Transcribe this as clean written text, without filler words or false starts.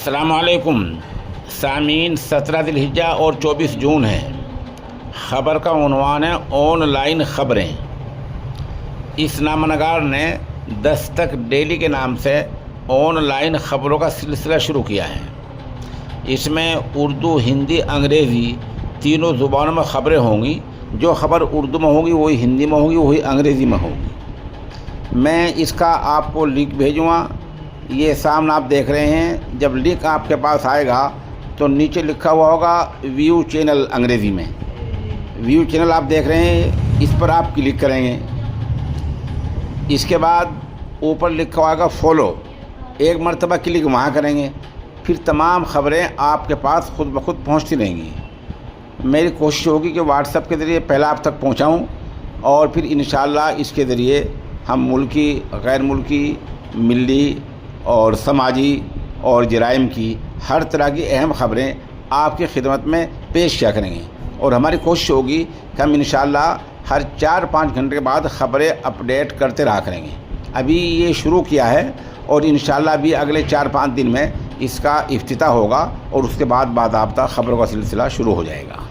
अस्सलाम वालेकुम सामीन। 17 ज़िलहिज्जा और 24 जून है। ख़बर का उन्वान है ऑनलाइन ख़बरें। इस नामनगार ने दस्तक डेली के नाम से ऑनलाइन ख़बरों का सिलसिला शुरू किया है। इसमें उर्दू, हिंदी, अंग्रेज़ी तीनों ज़ुबानों में ख़बरें होंगी। जो ख़बर उर्दू में होगी वही हिंदी में होगी, वही अंग्रेज़ी में होगी। मैं इसका आपको लिंक भेजूँगा। ये सामने आप देख रहे हैं। जब लिंक आपके पास आएगा तो नीचे लिखा हुआ होगा व्यू चैनल, अंग्रेज़ी में व्यू चैनल आप देख रहे हैं। इस पर आप क्लिक करेंगे। इसके बाद ऊपर लिखा हुआ होगा फॉलो, एक मरतबा क्लिक वहाँ करेंगे। फिर तमाम ख़बरें आपके पास खुद ब खुद पहुँचती रहेंगी। मेरी कोशिश होगी कि व्हाट्सएप के ज़रिए पहले आप तक पहुँचाऊँ और फिर इंशाअल्लाह इसके ज़रिए हम मुल्की, गैर मुल्की, मिली और समाजी और जराइम की हर तरह की अहम ख़बरें आपकी खिदमत में पेश किया करेंगे। और हमारी कोशिश होगी कि हम इंशाअल्लाह हर 4-5 घंटे के बाद ख़बरें अपडेट करते रहा करेंगे। अभी ये शुरू किया है और इंशाअल्लाह भी अगले 4-5 दिन में इसका इफ्तिताह होगा और उसके बाद बाज़ाब्ता ख़बरों का सिलसिला शुरू हो जाएगा।